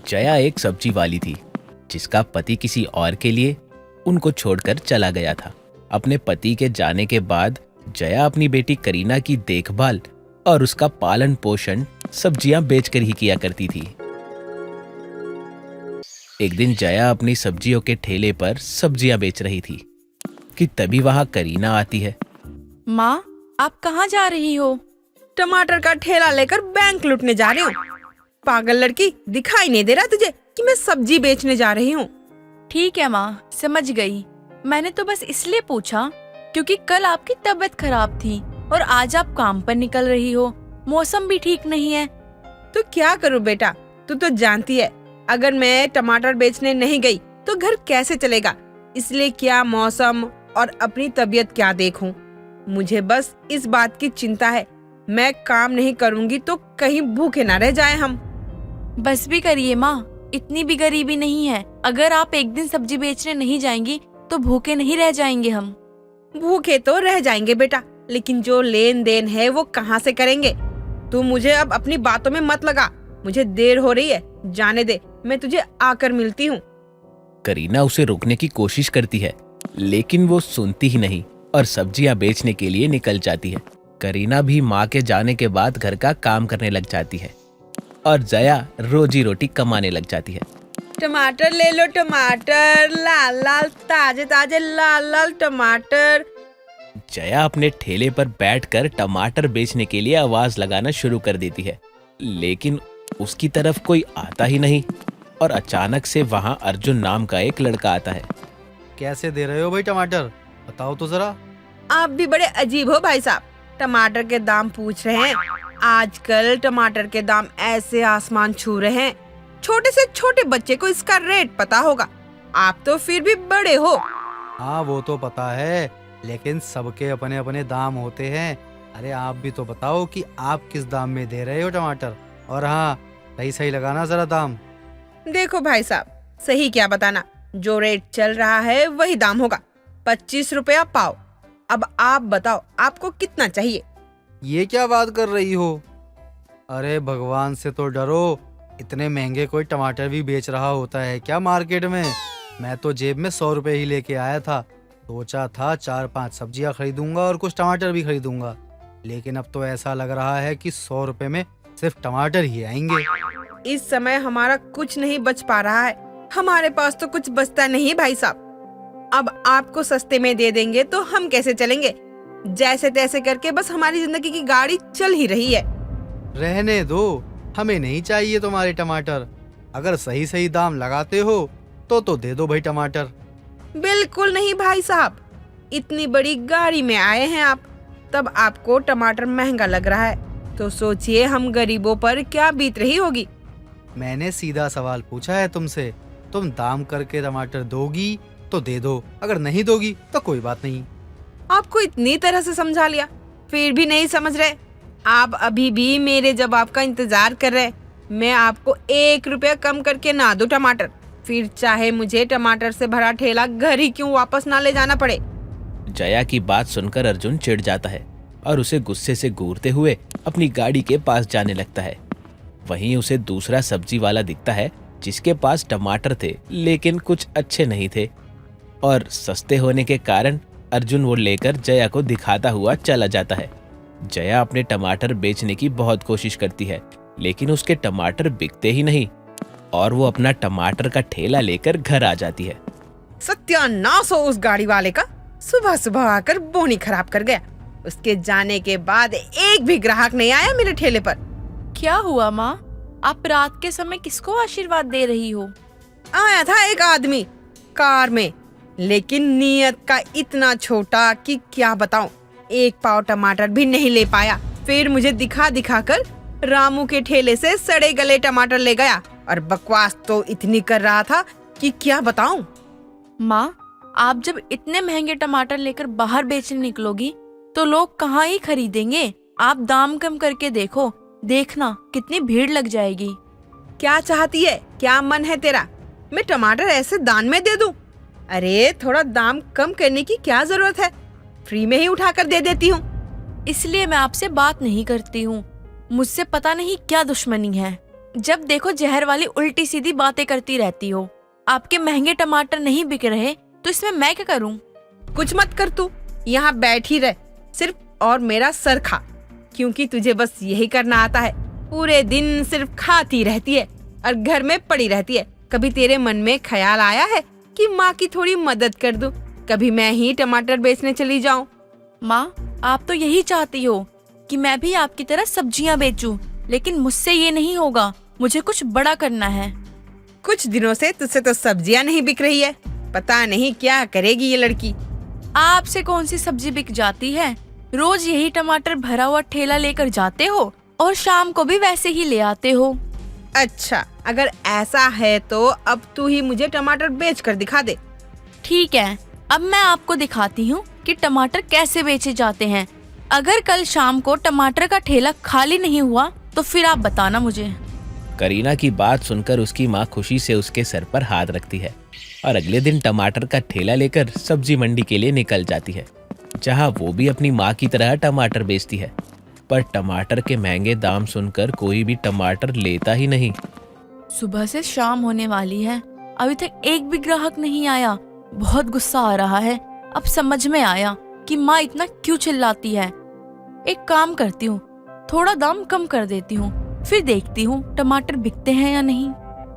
जया एक सब्जी वाली थी जिसका पति किसी और के लिए उनको छोड़कर चला गया था। अपने पति के जाने के बाद जया अपनी बेटी करीना की देखभाल और उसका पालन पोषण सब्जियां बेचकर ही किया करती थी। एक दिन जया अपनी सब्जियों के ठेले पर सब्जियां बेच रही थी कि तभी वहां करीना आती है। माँ, आप कहाँ जा रही हो? टमाटर का ठेला लेकर बैंक लूटने जा रही हूँ। पागल लड़की, दिखाई नहीं दे रहा तुझे कि मैं सब्जी बेचने जा रही हूँ? ठीक है माँ, समझ गई। मैंने तो बस इसलिए पूछा क्योंकि कल आपकी तबीयत खराब थी और आज आप काम पर निकल रही हो। मौसम भी ठीक नहीं है। तो क्या करूँ बेटा, तू तो जानती है अगर मैं टमाटर बेचने नहीं गई तो घर कैसे चलेगा। इसलिए क्या मौसम और अपनी तबीयत क्या देखूं। मुझे बस इस बात की चिंता है, मैं काम नहीं करूंगी तो कहीं भूखे ना रह जाएं हम। बस भी करिए माँ, इतनी भी गरीबी नहीं है। अगर आप एक दिन सब्जी बेचने नहीं जाएंगी तो भूखे नहीं रह जाएंगे हम। भूखे तो रह जाएंगे बेटा, लेकिन जो लेन देन है वो कहाँ से करेंगे। तू मुझे अब अपनी बातों में मत लगा, मुझे देर हो रही है, जाने दे, मैं तुझे आकर मिलती हूँ। करीना उसे रोकने की कोशिश करती है लेकिन वो सुनती ही नहीं और सब्जियां बेचने के लिए निकल जाती है। करीना भी माँ के जाने के बाद घर का काम करने लग जाती है और जया रोजी रोटी कमाने लग जाती है। टमाटर ले लो, टमाटर लाल लाल ताजे ताजे लाल लाल टमाटर। जया अपने ठेले पर बैठकर टमाटर बेचने के लिए आवाज लगाना शुरू कर देती है, लेकिन उसकी तरफ कोई आता ही नहीं। और अचानक से वहां अर्जुन नाम का एक लड़का आता है। कैसे दे रहे हो भाई टमाटर, बताओ तो जरा। आप भी बड़े अजीब हो भाई साहब, टमाटर के दाम पूछ रहे हैं। आजकल टमाटर के दाम ऐसे आसमान छू रहे हैं, छोटे से छोटे बच्चे को इसका रेट पता होगा। आप तो फिर भी बड़े हो। हाँ वो तो पता है, लेकिन सबके अपने अपने दाम होते हैं। अरे आप भी तो बताओ कि आप किस दाम में दे रहे हो टमाटर। और हाँ, सही सही लगाना जरा दाम। देखो भाई साहब, सही क्या बताना, जो रेट चल रहा है वही दाम होगा, 25 रुपया पाव। अब आप बताओ आपको कितना चाहिए। ये क्या बात कर रही हो? अरे भगवान से तो डरो, इतने महंगे कोई टमाटर भी बेच रहा होता है क्या मार्केट में? मैं तो जेब में 100 रुपए ही लेके आया था। सोचा था 4-5 सब्जियां खरीदूंगा और कुछ टमाटर भी खरीदूंगा, लेकिन अब तो ऐसा लग रहा है कि 100 रुपए में सिर्फ टमाटर ही आएंगे। इस समय हमारा कुछ नहीं बच पा रहा है, हमारे पास तो कुछ बचता नहीं भाई साहब। अब आपको सस्ते में दे देंगे तो हम कैसे चलेंगे। जैसे तैसे करके बस हमारी जिंदगी की गाड़ी चल ही रही है। रहने दो, हमें नहीं चाहिए तुम्हारे टमाटर। अगर सही सही दाम लगाते हो तो दे दो भाई टमाटर। बिल्कुल नहीं भाई साहब, इतनी बड़ी गाड़ी में आए हैं आप, तब आपको टमाटर महंगा लग रहा है तो सोचिए हम गरीबों पर क्या बीत रही होगी। मैंने सीधा सवाल पूछा है तुमसे, तुम दाम करके टमाटर दोगी तो दे दो, अगर नहीं दोगी तो कोई बात नहीं। आपको इतनी तरह से समझा लिया फिर भी नहीं समझ रहे। आप अभी भी मेरे जवाब का इंतजार कर रहे। मैं आपको 1 रुपया कम करके ना दूं टमाटर, फिर चाहे मुझे टमाटर से भरा ठेला घर ही क्यों वापस ना ले जाना पड़े। जया की बात सुनकर अर्जुन चिढ़ जाता है और उसे गुस्से से घूरते हुए अपनी गाड़ी के पास जाने लगता है। वहीं उसे दूसरा सब्जी वाला दिखता है जिसके पास टमाटर थे लेकिन कुछ अच्छे नहीं थे, और सस्ते होने के कारण अर्जुन वो लेकर जया को दिखाता हुआ चला जाता है। जया अपने टमाटर बेचने की बहुत कोशिश करती है लेकिन उसके टमाटर बिकते ही नहीं और वो अपना टमाटर का ठेला लेकर घर आ जाती है। सत्यानाश हो उस गाड़ी वाले का, सुबह सुबह आकर बोनी खराब कर गया। उसके जाने के बाद एक भी ग्राहक नहीं आया मेरे ठेले पर। क्या हुआ माँ, आप रात के समय किसको आशीर्वाद दे रही हो? आया था एक आदमी कार में, लेकिन नीयत का इतना छोटा कि क्या बताऊं, 1 पाव टमाटर भी नहीं ले पाया। फिर मुझे दिखा दिखा कर रामू के ठेले से सड़े गले टमाटर ले गया और बकवास तो इतनी कर रहा था कि क्या बताऊं। माँ, आप जब इतने महंगे टमाटर लेकर बाहर बेचने निकलोगी तो लोग कहाँ ही खरीदेंगे। आप दाम कम करके देखो, देखना कितनी भीड़ लग जाएगी। क्या चाहती है, क्या मन है तेरा, मैं टमाटर ऐसे दान में दे दूं? अरे थोड़ा दाम कम करने की क्या जरूरत है, फ्री में ही उठाकर दे देती हूँ। इसलिए मैं आपसे बात नहीं करती हूँ, मुझसे पता नहीं क्या दुश्मनी है। जब देखो जहर वाली उल्टी सीधी बातें करती रहती हो। आपके महंगे टमाटर नहीं बिक रहे तो इसमें मैं क्या करूं? कुछ मत कर तू, यहाँ बैठ ही रह सिर्फ और मेरा सर खा, क्योंकि तुझे बस यही करना आता है। पूरे दिन सिर्फ खाती रहती है और घर में पड़ी रहती है। कभी तेरे मन में ख्याल आया है कि माँ की थोड़ी मदद कर दूं? कभी मैं ही टमाटर बेचने चली जाऊं? माँ, आप तो यही चाहती हो कि मैं भी आपकी तरह सब्जियां बेचूं, लेकिन मुझसे ये नहीं होगा। मुझे कुछ बड़ा करना है। कुछ दिनों से तुझसे तो सब्जियां नहीं बिक रही है, पता नहीं क्या करेगी ये लड़की। आपसे कौन सी सब्जी बिक जाती है? रोज यही टमाटर भरा हुआ ठेला लेकर जाते हो और शाम को भी वैसे ही ले आते हो। अच्छा, अगर ऐसा है तो अब तू ही मुझे टमाटर बेच कर दिखा दे। ठीक है, अब मैं आपको दिखाती हूँ कि टमाटर कैसे बेचे जाते हैं। अगर कल शाम को टमाटर का ठेला खाली नहीं हुआ तो फिर आप बताना मुझे। करीना की बात सुनकर उसकी माँ खुशी से उसके सर पर हाथ रखती है और अगले दिन टमाटर का ठेला लेकर सब्जी मंडी के लिए निकल जाती है, जहाँ वो भी अपनी माँ की तरह टमाटर बेचती है। पर टमाटर के महंगे दाम सुनकर कोई भी टमाटर लेता ही नहीं। सुबह से शाम होने वाली है, अभी तक एक भी ग्राहक नहीं आया। बहुत गुस्सा आ रहा है। अब समझ में आया कि माँ इतना क्यों चिल्लाती है। एक काम करती हूँ, थोड़ा दाम कम कर देती हूँ, फिर देखती हूँ टमाटर बिकते हैं या नहीं।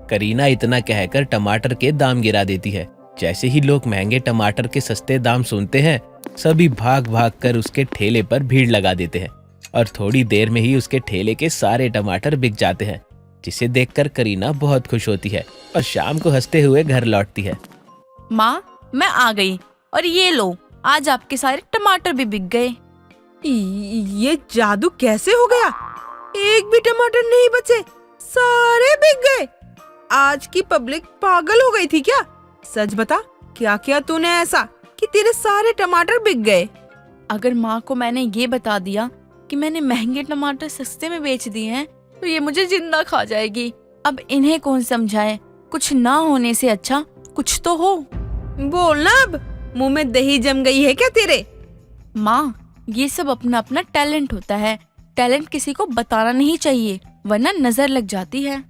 करीना इतना कहकर टमाटर के दाम गिरा देती है। जैसे ही लोग महंगे टमाटर के सस्ते दाम सुनते हैं, सभी भाग भाग कर उसके ठेले पर भीड़ लगा देते हैं और थोड़ी देर में ही उसके ठेले के सारे टमाटर बिक जाते हैं, जिसे देखकर करीना बहुत खुश होती है और शाम को हंसते हुए घर लौटती है। माँ, मैं आ गई और ये लो, आज आपके सारे टमाटर भी बिक गए। ये जादू कैसे हो गया? एक भी टमाटर नहीं बचे, सारे बिक गए। आज की पब्लिक पागल हो गई थी क्या? सच बता, क्या किया तूने ऐसा कि तेरे सारे टमाटर बिक गए? अगर माँ को मैंने ये बता दिया कि मैंने महंगे टमाटर सस्ते में बेच दिए हैं तो ये मुझे जिंदा खा जाएगी। अब इन्हें कौन समझाए? कुछ ना होने से अच्छा कुछ तो हो। बोलना अब, मुंह में दही जम गई है क्या तेरे? माँ, ये सब अपना अपना टैलेंट होता है। टैलेंट किसी को बताना नहीं चाहिए, वरना नजर लग जाती है।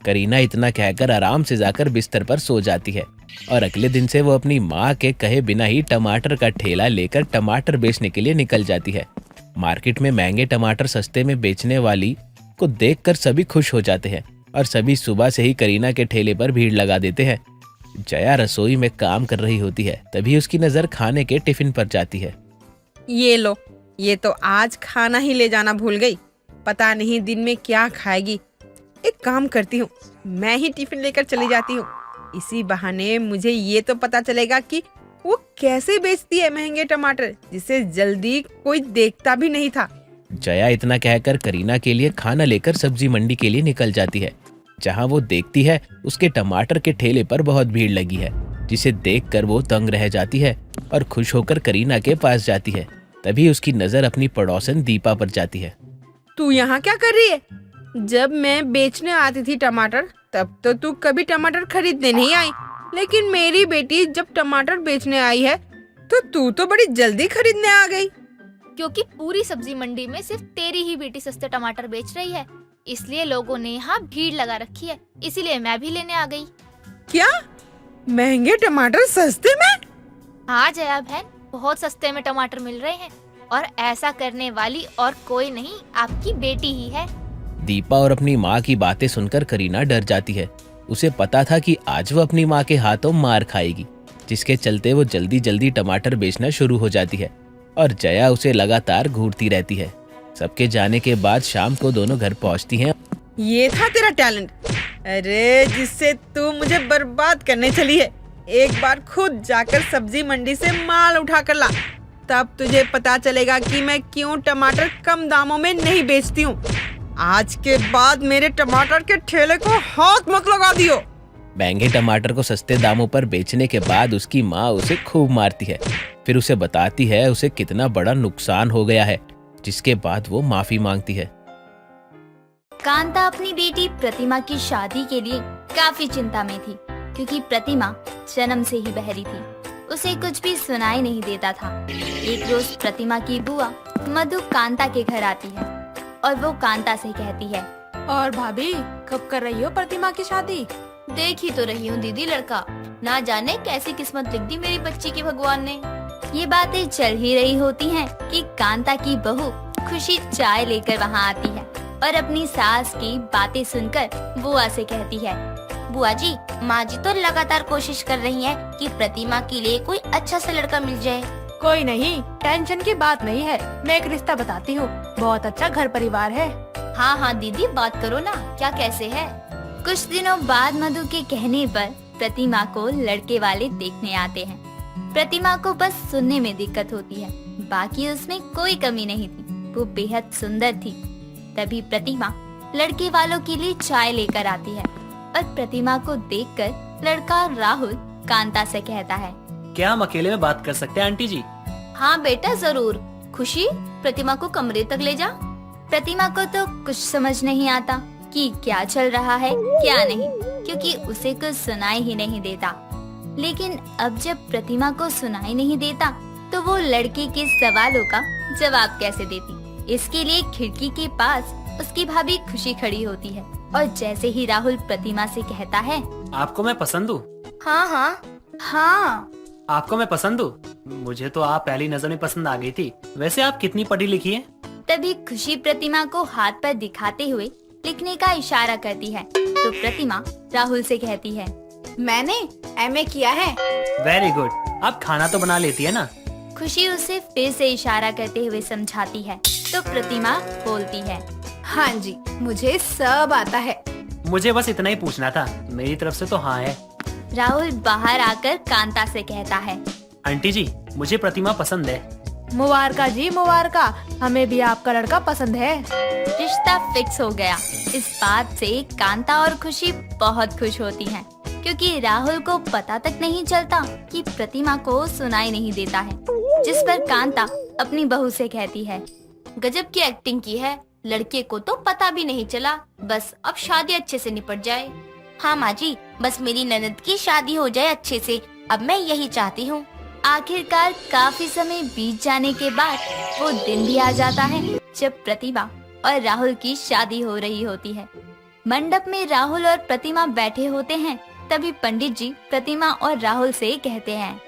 करीना इतना कहकर आराम से जाकर बिस्तर पर सो जाती है और अगले दिन से वो अपनी माँ के कहे बिना ही टमाटर का ठेला लेकर टमाटर बेचने के लिए निकल जाती है। मार्केट में महंगे टमाटर सस्ते में बेचने वाली को देखकर सभी खुश हो जाते हैं और सभी सुबह से ही करीना के ठेले पर भीड़ लगा देते हैं। जया रसोई में काम कर रही होती है, तभी उसकी नजर खाने के टिफिन पर जाती है। ये लो, ये तो आज खाना ही ले जाना भूल गई। पता नहीं दिन में क्या खाएगी। एक काम करती हूँ, मैं ही टिफिन लेकर चली जाती हूँ। इसी बहाने मुझे ये तो पता चलेगा कि वो कैसे बेचती है महंगे टमाटर, जिसे जल्दी कोई देखता भी नहीं था। जया इतना कहकर करीना के लिए खाना लेकर सब्जी मंडी के लिए निकल जाती है, जहाँ वो देखती है उसके टमाटर के ठेले पर बहुत भीड़ लगी है, जिसे देखकर वो दंग रह जाती है और खुश होकर करीना के पास जाती है। तभी उसकी नजर अपनी पड़ोसन दीपा पर जाती है। तू यहाँ क्या कर रही है? जब मैं बेचने आती थी टमाटर, तब तो तू कभी टमाटर खरीदने नहीं आई, लेकिन मेरी बेटी जब टमाटर बेचने आई है तो तू तो बड़ी जल्दी खरीदने आ गई। क्योंकि पूरी सब्जी मंडी में सिर्फ तेरी ही बेटी सस्ते टमाटर बेच रही है, इसलिए लोगों ने यहाँ भीड़ लगा रखी है, इसीलिए मैं भी लेने आ गई। क्या महंगे टमाटर सस्ते में? हाँ जया बहन, बहुत सस्ते में टमाटर मिल रहे हैं और ऐसा करने वाली और कोई नहीं, आपकी बेटी ही है। दीपा और अपनी माँ की बातें सुनकर करीना डर जाती है। उसे पता था कि आज वो अपनी माँ के हाथों मार खाएगी, जिसके चलते वो जल्दी जल्दी टमाटर बेचना शुरू हो जाती है और जया उसे लगातार घूरती रहती है। सबके जाने के बाद शाम को दोनों घर पहुँचती हैं। ये था तेरा टैलेंट? अरे जिससे तू मुझे बर्बाद करने चली है। एक बार खुद जाकर सब्जी मंडी से माल उठा कर ला, तब तुझे पता चलेगा कि मैं क्यों टमाटर कम दामों में नहीं बेचती हूँ। आज के बाद मेरे टमाटर के ठेले को हाथ मत लगा दियो। महंगे टमाटर को सस्ते दामों पर बेचने के बाद उसकी माँ उसे खूब मारती है, फिर उसे बताती है उसे कितना बड़ा नुकसान हो गया है, जिसके बाद वो माफी मांगती है। कांता अपनी बेटी प्रतिमा की शादी के लिए काफी चिंता में थी, क्योंकि प्रतिमा जन्म से ही बहरी थी, उसे कुछ भी सुनाई नहीं देता था। एक रोज प्रतिमा की बुआ मधु कांता के घर आती है और वो कांता से कहती है, और भाभी, कब कर रही हो प्रतिमा की शादी? देख ही तो रही हूँ दीदी लड़का, ना जाने कैसी किस्मत लिख दी मेरी बच्ची की भगवान ने। ये बातें चल ही रही होती हैं कि कांता की बहू खुशी चाय लेकर वहाँ आती है और अपनी सास की बातें सुनकर बुआ से कहती है, बुआ जी, माँ जी तो लगातार कोशिश कर रही हैं कि प्रतिमा के लिए कोई अच्छा सा लड़का मिल जाए। कोई नहीं, टेंशन की बात नहीं है, मैं एक रिश्ता बताती हूँ, बहुत अच्छा घर परिवार है। हाँ हाँ दीदी बात करो ना, क्या कैसे है? कुछ दिनों बाद मधु के कहने पर प्रतिमा को लड़के वाले देखने आते हैं। प्रतिमा को बस सुनने में दिक्कत होती है, बाकी उसमें कोई कमी नहीं थी, वो बेहद सुंदर थी। तभी प्रतिमा लड़के वालों के लिए चाय लेकर आती है और प्रतिमा को देखकर लड़का राहुल कांता से कहता है, क्या हम अकेले में बात कर सकते हैं आंटी जी? हाँ बेटा जरूर। खुशी, प्रतिमा को कमरे तक ले जा। प्रतिमा को तो कुछ समझ नहीं आता कि क्या चल रहा है क्या नहीं, क्योंकि उसे कुछ सुनाई ही नहीं देता। लेकिन अब जब प्रतिमा को सुनाई नहीं देता तो वो लड़के के सवालों का जवाब कैसे देती? इसके लिए खिड़की के पास उसकी भाभी खुशी खड़ी होती है और जैसे ही राहुल प्रतिमा से कहता है, आपको मैं पसंद हूँ? हाँ हाँ हाँ। आपको मैं पसंद हूँ? मुझे तो आप पहली नजर में पसंद आ गई थी। वैसे आप कितनी पढ़ी लिखी हैं? तभी खुशी प्रतिमा को हाथ पर दिखाते हुए लिखने का इशारा करती है तो प्रतिमा राहुल से कहती है, मैंने एमए किया है। Very good. आप खाना तो बना लेती है ना? खुशी उसे फिर से इशारा करते हुए समझाती है तो प्रतिमा बोलती है, हाँ जी, मुझे सब आता है। मुझे बस इतना ही पूछना था, मेरी तरफ से तो हाँ है। राहुल बाहर आकर कांता से कहता है, आंटी जी, मुझे प्रतिमा पसंद है। मुबारका जी मुबारका, हमें भी आपका लड़का पसंद है। रिश्ता फिक्स हो गया। इस बात से कांता और खुशी बहुत खुश होती हैं, क्योंकि राहुल को पता तक नहीं चलता कि प्रतिमा को सुनाई नहीं देता है। जिस पर कांता अपनी बहू से कहती है, गजब की एक्टिंग की है, लड़के को तो पता भी नहीं चला, बस अब शादी अच्छे से निपट जाए। हाँ माँ जी, बस मेरी ननद की शादी हो जाए अच्छे से, अब मैं यही चाहती हूँ। आखिरकार काफी समय बीत जाने के बाद वो दिन भी आ जाता है जब प्रतिमा और राहुल की शादी हो रही होती है। मंडप में राहुल और प्रतिमा बैठे होते हैं। तभी पंडित जी प्रतिमा और राहुल से कहते हैं,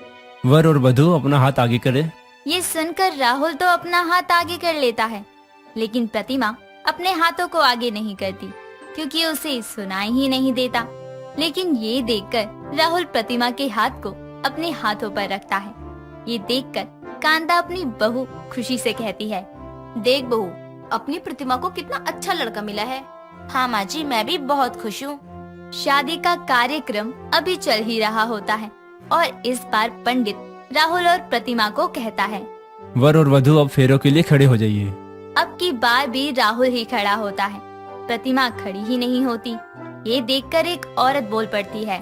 वर और वधू अपना हाथ आगे करे। ये सुनकर राहुल तो अपना हाथ आगे कर लेता है, लेकिन प्रतिमा अपने हाथों को आगे नहीं करती, क्योंकि उसे सुनाई ही नहीं देता। लेकिन ये देखकर राहुल प्रतिमा के हाथ को अपने हाथों पर रखता है। ये देखकर कांता अपनी बहू खुशी से कहती है, देख बहू, अपनी प्रतिमा को कितना अच्छा लड़का मिला है। हाँ माँ जी, मैं भी बहुत खुश हूँ। शादी का कार्यक्रम अभी चल ही रहा होता है और इस बार पंडित राहुल और प्रतिमा को कहता है, वर और वधू अब फेरों के लिए खड़े हो जाइए। अब की बार भी राहुल ही खड़ा होता है, प्रतिमा खड़ी ही नहीं होती। ये देखकर एक औरत बोल पड़ती है,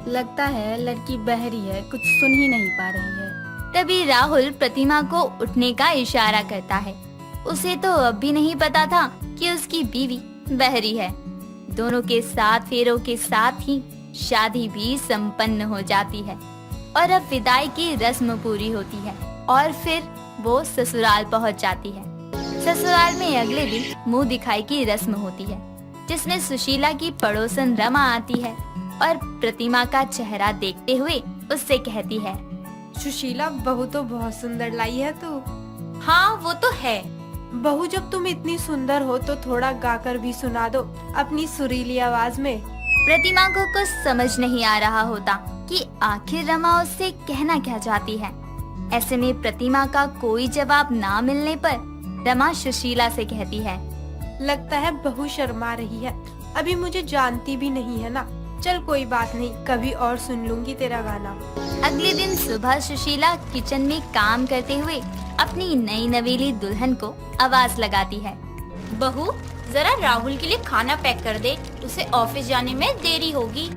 लगता है लड़की बहरी है, कुछ सुन ही नहीं पा रही है। तभी राहुल प्रतिमा को उठने का इशारा करता है। उसे तो अब भी नहीं पता था कि उसकी बीवी बहरी है। दोनों के 7 फेरों के साथ ही शादी भी संपन्न हो जाती है और अब विदाई की रस्म पूरी होती है और फिर वो ससुराल पहुंच जाती है। ससुराल में अगले दिन मुंह दिखाई की रस्म होती है, जिसमें सुशीला की पड़ोसन रमा आती है और प्रतिमा का चेहरा देखते हुए उससे कहती है, सुशीला, बहू तो बहुत सुंदर लाई है तू। हाँ वो तो है। बहू, जब तुम इतनी सुंदर हो तो थोड़ा गाकर भी सुना दो अपनी सुरीली आवाज में। प्रतिमा को कुछ समझ नहीं आ रहा होता कि आखिर रमा उससे कहना क्या चाहती है। ऐसे में प्रतिमा का कोई जवाब ना मिलने पर रमा सुशीला से कहती है, लगता है बहू शर्मा रही है, अभी मुझे जानती भी नहीं है ना। चल कोई बात नहीं, कभी और सुन लूंगी तेरा गाना। अगले दिन सुबह सुशीला किचन में काम करते हुए अपनी नई नवेली दुल्हन को आवाज लगाती है, बहू जरा राहुल के लिए खाना पैक कर दे, उसे ऑफिस जाने में देरी होगी।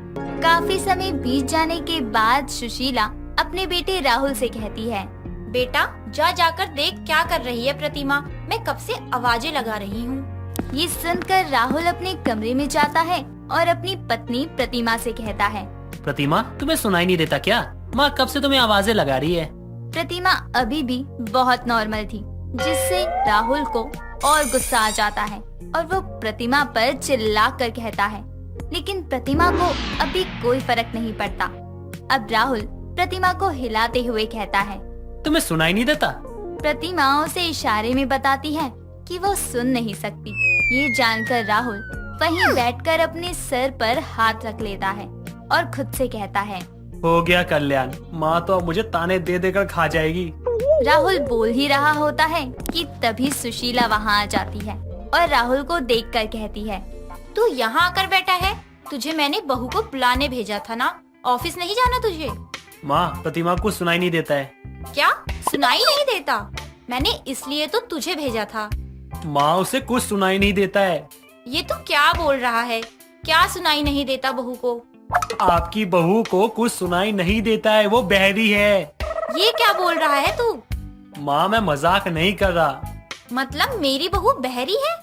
काफी समय बीत जाने के बाद सुशीला अपने बेटे राहुल से कहती है, बेटा जा जाकर देख क्या कर रही है प्रतिमा, मैं कब से आवाजें लगा रही हूँ। ये सुनकर राहुल अपने कमरे में जाता है और अपनी पत्नी प्रतिमा से कहता है, प्रतिमा, तुम्हें सुनाई नहीं देता क्या? माँ कब से तुम्हें आवाजें लगा रही है। प्रतिमा अभी भी बहुत नॉर्मल थी, जिससे राहुल को और गुस्सा आ जाता है और वो प्रतिमा पर चिल्ला कर कहता है। लेकिन प्रतिमा को अभी कोई फर्क नहीं पड़ता। अब राहुल प्रतिमा को हिलाते हुए कहता है। तुम्हें सुनाई नहीं देता? प्रतिमा उसे इशारे में बताती है कि वो सुन नहीं सकती। ये जानकर राहुल वहीं बैठकर अपने सर पर हाथ रख लेता है और खुद से कहता है, हो गया कल्याण, माँ तो अब मुझे ताने दे देकर खा जाएगी। राहुल बोल ही रहा होता है कि तभी सुशीला वहाँ आ जाती है और राहुल को देखकर कहती है, तू यहाँ आकर बैठा है? तुझे मैंने बहू को बुलाने भेजा था ना, ऑफिस नहीं जाना तुझे? माँ, प्रतिमा को सुनाई नहीं देता है। क्या सुनाई नहीं देता? मैंने इसलिए तो तुझे भेजा था। माँ, उसे कुछ सुनाई नहीं देता है। ये तू क्या बोल रहा है? क्या सुनाई नहीं देता बहू को? आपकी बहू को कुछ सुनाई नहीं देता है, वो बहरी है। ये क्या बोल रहा है तू? माँ, मैं मजाक नहीं कर रहा। मतलब मेरी बहू बहरी है?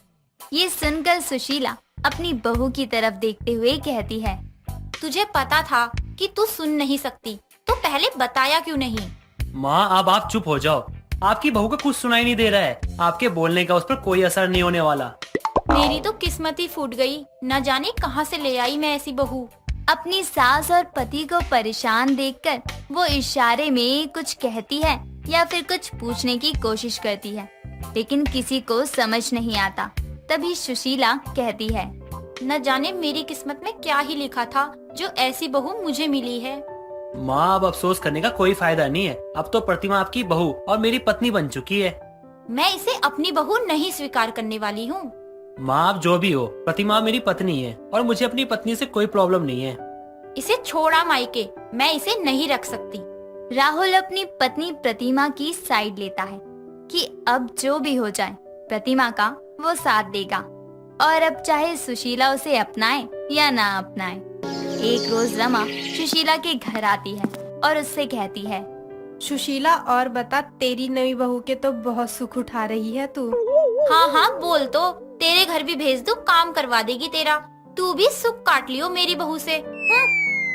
ये सुनकर सुशीला अपनी बहू की तरफ देखते हुए कहती है, तुझे पता था कि तू सुन नहीं सकती, तो पहले बताया क्यों नहीं? माँ, अब आप चुप हो जाओ। आपकी बहू को कुछ सुनाई नहीं दे रहा है। आपके बोलने का उस पर कोई असर नहीं होने वाला। मेरी तो किस्मत ही फूट गई, न जाने कहाँ से ले आई मैं ऐसी बहू। अपनी सास और पति को परेशान देखकर वो इशारे में कुछ कहती है या फिर कुछ पूछने की कोशिश करती है, लेकिन किसी को समझ नहीं आता। तभी सुशीला कहती है, न जाने मेरी किस्मत में क्या ही लिखा था जो ऐसी बहू मुझे मिली है। माँ, अब अफसोस करने का कोई फायदा नहीं है। अब तो प्रतिमा आपकी बहू और मेरी पत्नी बन चुकी है। मैं इसे अपनी बहू नहीं स्वीकार करने वाली हूँ। माँ, आप जो भी हो, प्रतिमा मेरी पत्नी है और मुझे अपनी पत्नी से कोई प्रॉब्लम नहीं है। इसे छोड़ा मायके, मैं इसे नहीं रख सकती। राहुल अपनी पत्नी प्रतिमा की साइड लेता है कि अब जो भी हो जाए प्रतिमा का वो साथ देगा और अब चाहे सुशीला उसे अपनाए या ना अपनाए। एक रोज रमा सुशीला के घर आती है और उससे कहती है, सुशीला, और बता, तेरी नई बहू के तो बहुत सुख उठा रही है तू। हाँ हाँ बोल, तो तेरे घर भी भेज दूं, काम करवा देगी तेरा। तू भी सुख काट लियो मेरी बहू से।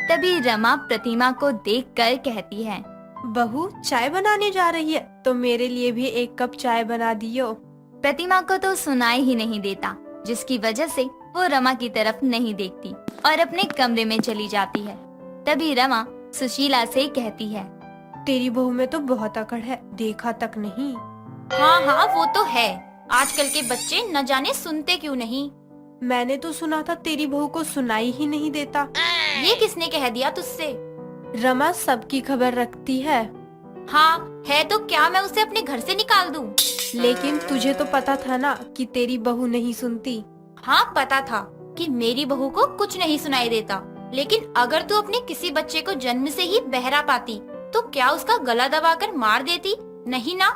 तभी रमा प्रतिमा को देखकर कहती है, बहू चाय बनाने जा रही है तो मेरे लिए भी एक कप चाय बना दियो। प्रतिमा को तो सुनाई ही नहीं देता, जिसकी वजह से वो रमा की तरफ नहीं देखती और अपने कमरे में चली जाती है। तभी रमा सुशीला से कहती है, तेरी बहू में तो बहुत अकड़ है, देखा तक नहीं। हाँ हाँ वो तो है, आजकल के बच्चे न जाने सुनते क्यों नहीं। मैंने तो सुना था तेरी बहू को सुनाई ही नहीं देता। ये किसने कह दिया तुझसे? रमा सबकी खबर रखती है। हाँ है तो क्या मैं उसे अपने घर से निकाल दूं? लेकिन तुझे तो पता था ना कि तेरी बहू नहीं सुनती। हाँ पता था कि मेरी बहू को कुछ नहीं सुनाई देता, लेकिन अगर तू अपने किसी बच्चे को जन्म से ही बहरा पाती तो क्या उसका गला दबाकर मार देती? नहीं ना।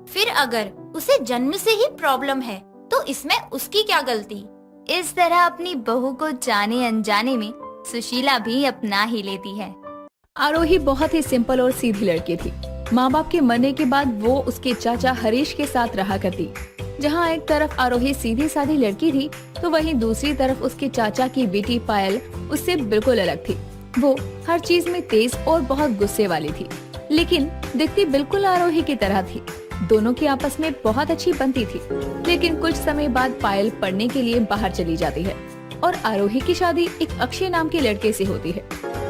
फिर अगर उसे जन्म से ही प्रॉब्लम है तो इसमें उसकी क्या गलती? इस तरह अपनी बहू को जाने अनजाने में सुशीला भी अपना ही लेती है। आरोही बहुत ही सिंपल और सीधी लड़की थी। माँ बाप के मरने के बाद वो उसके चाचा हरीश के साथ रहा करती। जहाँ एक तरफ आरोही सीधी सादी लड़की थी तो वहीं दूसरी तरफ उसके चाचा की बेटी पायल उससे बिल्कुल अलग थी। वो हर चीज में तेज और बहुत गुस्से वाली थी, लेकिन दिखती बिल्कुल आरोही की तरह थी। दोनों की आपस में बहुत अच्छी बनती थी, लेकिन कुछ समय बाद पायल पढ़ने के लिए बाहर चली जाती है और आरोही की शादी एक अक्षय नाम के लड़के से होती है।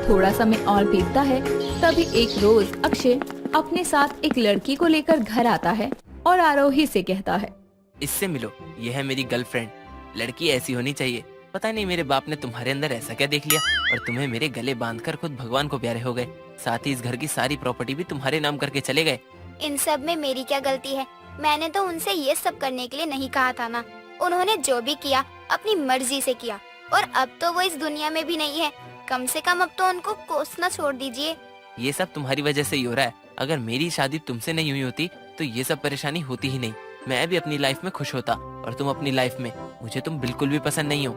थोड़ा समय और बीतता है, तभी एक रोज अक्षय अपने साथ एक लड़की को लेकर घर आता है और आरोही से कहता है, इससे मिलो, यह है मेरी गर्लफ्रेंड। लड़की ऐसी होनी चाहिए। पता नहीं मेरे बाप ने तुम्हारे अंदर ऐसा क्या देख लिया और तुम्हें मेरे गले बांधकर खुद भगवान को प्यारे हो गए। साथ ही इस घर की सारी प्रॉपर्टी भी तुम्हारे नाम करके चले गए। इन सब में मेरी क्या गलती है? मैंने तो उनसे ये सब करने के लिए नहीं कहा था ना। उन्होंने जो भी किया अपनी मर्जी से किया और अब तो वो इस दुनिया में भी नहीं है। कम से कम अब तो उनको कोसना छोड़ दीजिए। ये सब तुम्हारी वजह से ही हो रहा है। अगर मेरी शादी तुमसे नहीं हुई होती तो ये सब परेशानी होती ही नहीं। मैं भी अपनी लाइफ में खुश होता और तुम अपनी लाइफ में। मुझे तुम बिल्कुल भी पसंद नहीं हो।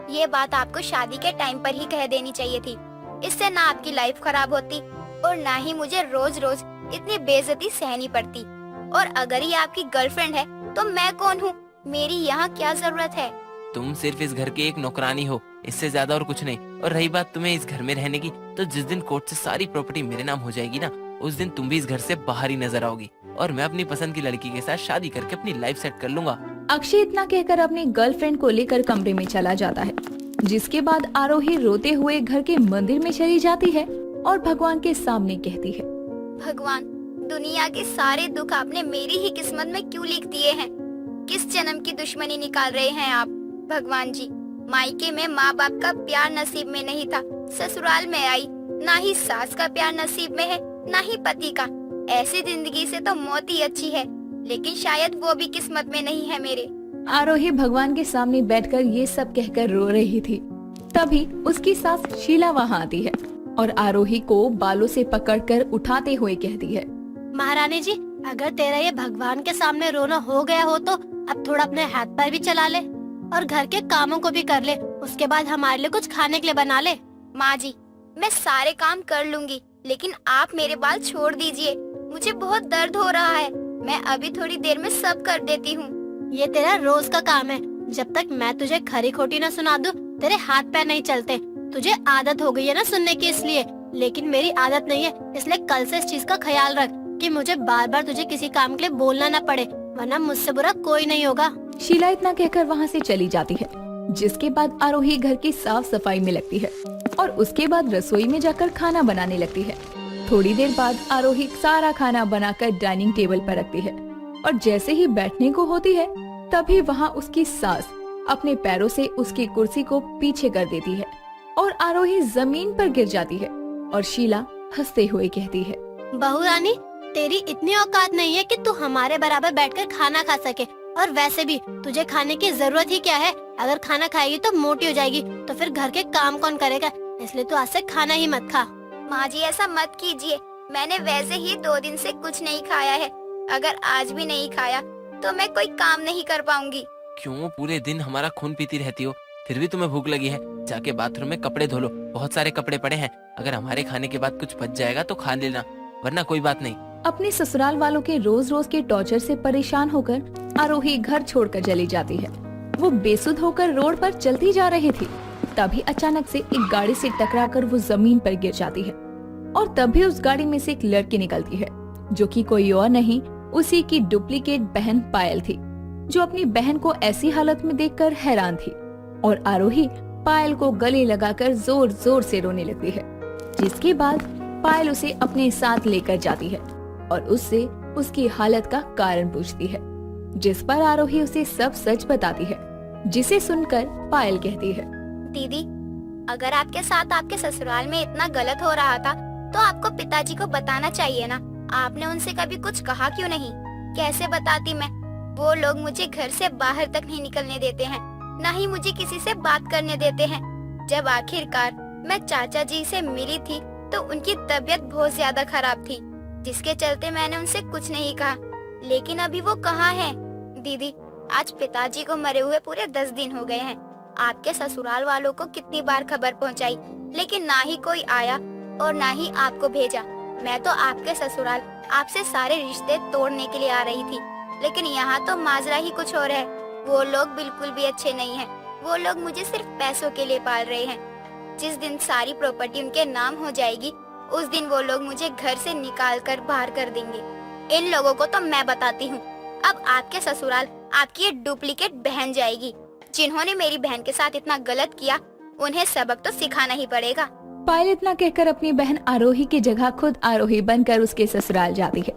ये बात आपको शादी के टाइम पर ही कह देनी चाहिए थी। इससे ना आपकी लाइफ खराब होती और ना ही मुझे रोज रोज इतनी बेइज्जती सहनी पड़ती। और अगर ये आपकी गर्लफ्रेंड है तो मैं कौन हूँ? मेरी यहाँ क्या जरूरत है? तुम सिर्फ इस घर की एक नौकरानी हो, इससे ज्यादा और कुछ नहीं। और रही बात तुम्हें इस घर में रहने की, तो जिस दिन कोर्ट से सारी प्रॉपर्टी मेरे नाम हो जाएगी ना, उस दिन तुम भी इस घर से बाहर ही नजर आओगी और मैं अपनी पसंद की लड़की के साथ शादी करके अपनी लाइफ सेट कर लूंगा। अक्षय इतना कहकर अपनी गर्लफ्रेंड को लेकर कमरे में चला जाता है, जिसके बाद आरोही रोते हुए घर के मंदिर में चली जाती है और भगवान के सामने कहती है, भगवान, दुनिया के सारे दुख आपने मेरी ही किस्मत में क्यों लिख दिए हैं? किस जन्म की दुश्मनी निकाल रहे हैं आप? भगवान जी, मायके में माँ बाप का प्यार नसीब में नहीं था, ससुराल में आई, ना ही सास का प्यार नसीब में है, ना ही पति का। ऐसी जिंदगी से तो मौत ही अच्छी है, लेकिन शायद वो भी किस्मत में नहीं है मेरे। आरोही भगवान के सामने बैठकर ये सब कहकर रो रही थी। तभी उसकी सास शीला वहाँ आती है और आरोही को बालों से पकड़कर उठाते हुए कहती है, महारानी जी, अगर तेरा ये भगवान के सामने रोना हो गया हो तो अब थोड़ा अपने हाथ पैर भी चला ले और घर के कामों को भी कर ले, उसके बाद हमारे लिए कुछ खाने के लिए बना ले। माँ जी, मैं सारे काम कर लूंगी, लेकिन आप मेरे बाल छोड़ दीजिए, मुझे बहुत दर्द हो रहा है। मैं अभी थोड़ी देर में सब कर देती हूँ। ये तेरा रोज का काम है, जब तक मैं तुझे खरी खोटी न सुना दूं, तेरे हाथ पैर नहीं चलते। तुझे आदत हो गई है ना सुनने की, इसलिए, लेकिन मेरी आदत नहीं है, इसलिए कल से इस चीज का ख्याल रख कि मुझे बार बार तुझे किसी काम के लिए बोलना न पड़े, वरना मुझसे बुरा कोई नहीं होगा। शीला इतना कहकर वहाँ से चली जाती है, जिसके बाद आरोही घर की साफ सफाई में लगती है और उसके बाद रसोई में जाकर खाना बनाने लगती है। थोड़ी देर बाद आरोही सारा खाना बनाकर डाइनिंग टेबल पर रखती है और जैसे ही बैठने को होती है तभी वहाँ उसकी सास अपने पैरों से उसकी कुर्सी को पीछे कर देती है और आरोही जमीन पर गिर जाती है और शीला हंसते हुए कहती है, बहू रानी, तेरी इतनी औकात नहीं है कि तू हमारे बराबर बैठकर खाना खा सके, और वैसे भी तुझे खाने की जरूरत ही क्या है? अगर खाना खाएगी तो मोटी हो जाएगी, तो फिर घर के काम कौन करेगा? इसलिए तू आज से खाना ही मत खा। माँ जी, ऐसा मत कीजिए, मैंने वैसे ही 2 दिन से कुछ नहीं खाया है। अगर आज भी नहीं खाया तो मैं कोई काम नहीं कर पाऊंगी। क्यों पूरे दिन हमारा खून पीती रहती हो? फिर भी तुम्हें भूख लगी है, जाके बाथरूम में कपड़े धो लो, बहुत सारे कपड़े पड़े हैं। अगर हमारे खाने के बाद कुछ बच जाएगा तो खा लेना, वरना कोई बात नहीं। अपने ससुराल वालों के रोज रोज के टॉर्चर से परेशान होकर आरोही घर छोड़कर चली जाती है। वो बेसुध होकर रोड पर चलती जा रही थी, तभी अचानक से एक गाड़ी से टकराकर वो जमीन पर गिर जाती है और तभी उस गाड़ी में से एक लड़की निकलती है, जो कि कोई और नहीं, उसी की डुप्लीकेट बहन पायल थी, जो अपनी बहन को ऐसी हालत में देखकर हैरान थी। और आरोही पायल को गले लगाकर जोर जोर से रोने लगती है, जिसके बाद पायल उसे अपने साथ लेकर जाती है और उससे उसकी हालत का कारण पूछती है, जिस पर आरोही उसे सब सच बताती है, जिसे सुनकर पायल कहती है, दीदी, अगर आपके साथ आपके ससुराल में इतना गलत हो रहा था तो आपको पिताजी को बताना चाहिए ना। आपने उनसे कभी कुछ कहा क्यों नहीं? कैसे बताती मैं? वो लोग मुझे घर से बाहर तक नहीं निकलने देते हैं, न ही मुझे किसी से बात करने देते हैं। जब आखिरकार मैं चाचा जी से मिली थी तो उनकी तबीयत बहुत ज्यादा खराब थी, जिसके चलते मैंने उनसे कुछ नहीं कहा। लेकिन अभी वो कहाँ हैं? दीदी, आज पिताजी को मरे हुए पूरे 10 दिन हो गए हैं। आपके ससुराल वालों को कितनी बार खबर पहुंचाई, लेकिन ना ही कोई आया और ना ही आपको भेजा। मैं तो आपके ससुराल आपसे सारे रिश्ते तोड़ने के लिए आ रही थी, लेकिन यहाँ तो माजरा ही कुछ और है। वो लोग बिल्कुल भी अच्छे नहीं हैं। वो लोग मुझे सिर्फ पैसों के लिए पाल रहे हैं। जिस दिन सारी प्रॉपर्टी उनके नाम हो जाएगी, उस दिन वो लोग मुझे घर से निकाल कर बाहर कर देंगे। इन लोगों को तो मैं बताती हूँ। अब आपके ससुराल आपकी ये डुप्लीकेट बहन जाएगी। जिन्होंने मेरी बहन के साथ इतना गलत किया, उन्हें सबक तो सिखाना ही पड़ेगा। पायल इतना कहकर अपनी बहन आरोही की जगह खुद आरोही बनकर उसके ससुराल जाती है।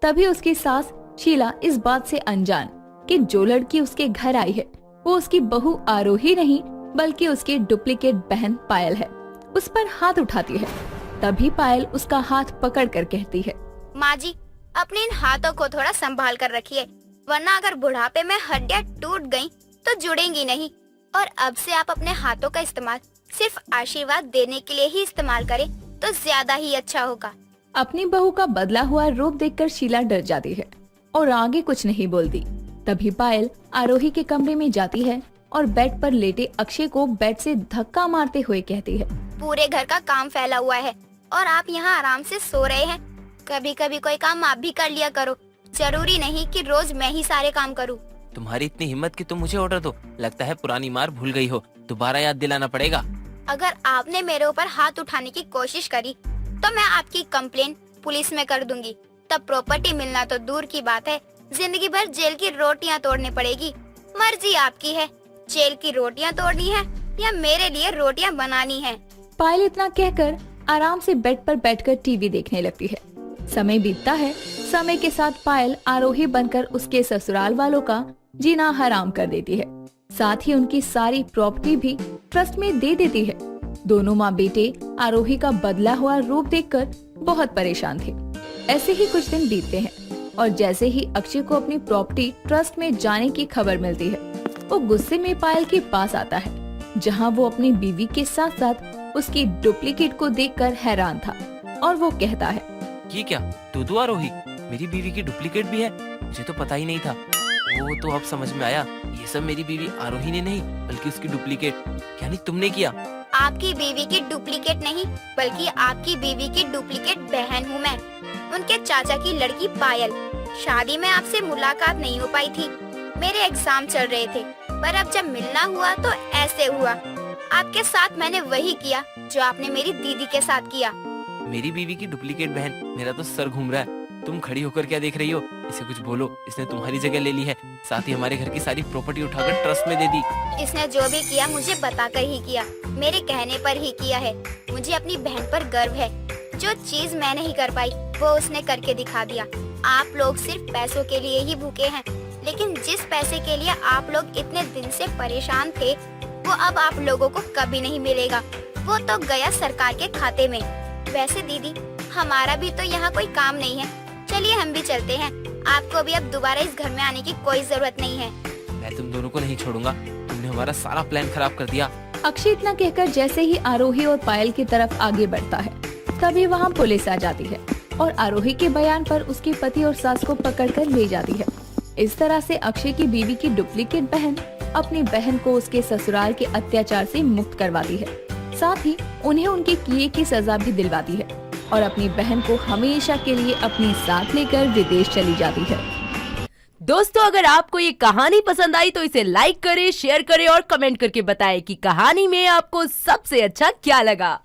तभी उसकी सास शीला इस बात से अनजान कि जो लड़की उसके घर आई है वो उसकी बहू आरोही नहीं, बल्कि उसकी डुप्लीकेट बहन पायल है, उस पर हाथ उठाती है। तभी पायल उसका हाथ पकड़कर कहती है, माँ जी, अपने इन हाथों को थोड़ा संभाल कर रखिए, वरना अगर बुढ़ापे में हड्डियाँ टूट गयी तो जुड़ेंगी नहीं। और अब से आप अपने हाथों का इस्तेमाल सिर्फ आशीर्वाद देने के लिए ही इस्तेमाल करें तो ज्यादा ही अच्छा होगा। अपनी बहू का बदला हुआ रूप देखकर शीला डर जाती है और आगे कुछ नहीं बोलती। तभी पायल आरोही के कमरे में जाती है और बेड पर लेटे अक्षय को बेड से धक्का मारते हुए कहती है, पूरे घर का काम फैला हुआ है और आप यहाँ आराम से सो रहे हैं। कभी कभी कोई काम आप भी कर लिया करो, जरूरी नहीं कि रोज मैं ही सारे काम करूँ। तुम्हारी इतनी हिम्मत कि तुम मुझे ऑर्डर दो। लगता है पुरानी मार भूल गई हो, दोबारा याद दिलाना पड़ेगा। अगर आपने मेरे ऊपर हाथ उठाने की कोशिश करी तो मैं आपकी कंप्लेन पुलिस में कर दूंगी। तब प्रॉपर्टी मिलना तो दूर की बात है, जिंदगी भर जेल की रोटियां तोड़नी पड़ेगी। मर्जी आपकी है, जेल की रोटियां तोड़नी है या मेरे लिए रोटियां बनानी है। पायल इतना कहकर आराम से बेड पर बैठकर टीवी देखने लगती है। समय बीतता है। समय के साथ पायल आरोही बनकर उसके ससुराल वालों का जीना हराम कर देती है। साथ ही उनकी सारी प्रॉपर्टी भी ट्रस्ट में दे देती है। दोनों माँ बेटे आरोही का बदला हुआ रूप देखकर बहुत परेशान थे। ऐसे ही कुछ दिन बीतते हैं और जैसे ही अक्षय को अपनी प्रॉपर्टी ट्रस्ट में जाने की खबर मिलती है, वो गुस्से में पायल के पास आता है, जहाँ वो अपनी बीवी के साथ साथ उसकी डुप्लीकेट को देखकर हैरान था और वो कहता है, ये क्या तू आरोही, मेरी बीवी की डुप्लीकेट भी है? मुझे तो पता ही नहीं था। वो तो अब समझ में आया, ये सब मेरी बीवी आरोही ने नहीं बल्कि उसकी डुप्लीकेट यानी तुमने किया। आपकी बीवी की डुप्लीकेट नहीं बल्कि आपकी बीवी की डुप्लीकेट बहन हूँ मैं, उनके चाचा की लड़की पायल। शादी में आपसे मुलाकात नहीं हो पाई थी, मेरे एग्जाम चल रहे थे, पर अब जब मिलना हुआ तो ऐसे हुआ। आपके साथ मैंने वही किया जो आपने मेरी दीदी के साथ किया। मेरी बीवी की डुप्लीकेट बहन, मेरा तो सर घूम रहा है। तुम खड़ी होकर क्या देख रही हो? इसे कुछ बोलो, इसने तुम्हारी जगह ले ली है, साथ ही हमारे घर की सारी प्रॉपर्टी उठाकर ट्रस्ट में दे दी। इसने जो भी किया मुझे बताकर ही किया, मेरे कहने पर ही किया है। मुझे अपनी बहन पर गर्व है, जो चीज मैं नहीं कर पाई वो उसने करके दिखा दिया। आप लोग सिर्फ पैसों के लिए ही भूखे हैं, लेकिन जिस पैसे के लिए आप लोग इतने दिन से परेशान थे वो अब आप लोगों को कभी नहीं मिलेगा। वो तो गया सरकार के खाते में। वैसे दीदी, हमारा भी तो यहाँ कोई काम नहीं है, चलिए हम भी चलते हैं। आपको भी अब दोबारा इस घर में आने की कोई जरूरत नहीं है। मैं तुम दोनों को नहीं छोड़ूंगा, तुमने हमारा सारा प्लान खराब कर दिया। अक्षय इतना कहकर जैसे ही आरोही और पायल की तरफ आगे बढ़ता है, तभी वहाँ पुलिस आ जाती है और आरोही के बयान पर उसके पति और सास को पकड़कर ले जाती है। इस तरह से अक्षय की बीवी की डुप्लीकेट बहन अपनी बहन को उसके ससुराल के अत्याचार से मुक्त करवाती है, साथ ही उन्हें उनके किए की सजा भी दिलवाती है और अपनी बहन को हमेशा के लिए अपने साथ लेकर विदेश चली जाती है। दोस्तों, अगर आपको ये कहानी पसंद आई तो इसे लाइक करें, शेयर करें और कमेंट करके बताएं कि कहानी में आपको सबसे अच्छा क्या लगा।